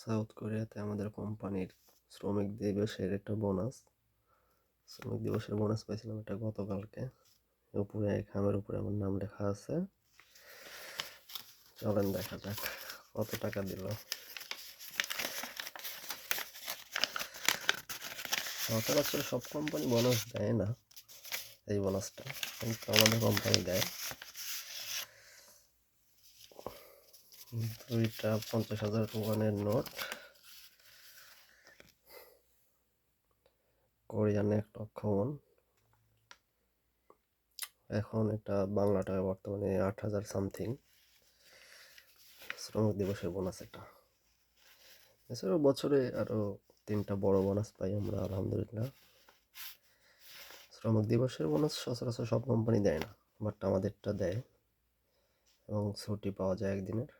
South কোরিয়াতে আমাদের কোম্পানির শ্রমিক দিবসের একটা বোনাস শ্রমিক দিবসের বোনাস পাইছিলাম এটা গতকালকে। উপরে খামের উপরে আমার নাম লেখা আছে, চলেন দেখা যাক কত টাকা দিল। সচরাচর সব কোম্পানি বোনাস দেয় না, এই বোনাসটা কিন্তু আমাদের কোম্পানি দেয়। 2টা 50,000 ওয়ানের নোট, কোরিয়ানে 1 লক্ষ ওয়ান। এখন এটা বাংলা টাকা বর্তমানে 8,000 সামথিং। শ্রমিক দিবসের বোনাস এটা। এছাড়াও বছরে আরো 3টা বড় বোনাস পাই আমরা, আলহামদুলিল্লাহ। শ্রমিক দিবসের বোনাস সচরাচর সব কোম্পানি দেয় না, বাট আমাদেরটা দেয় এবং ছুটি পাওয়া যায় 1 দিনের।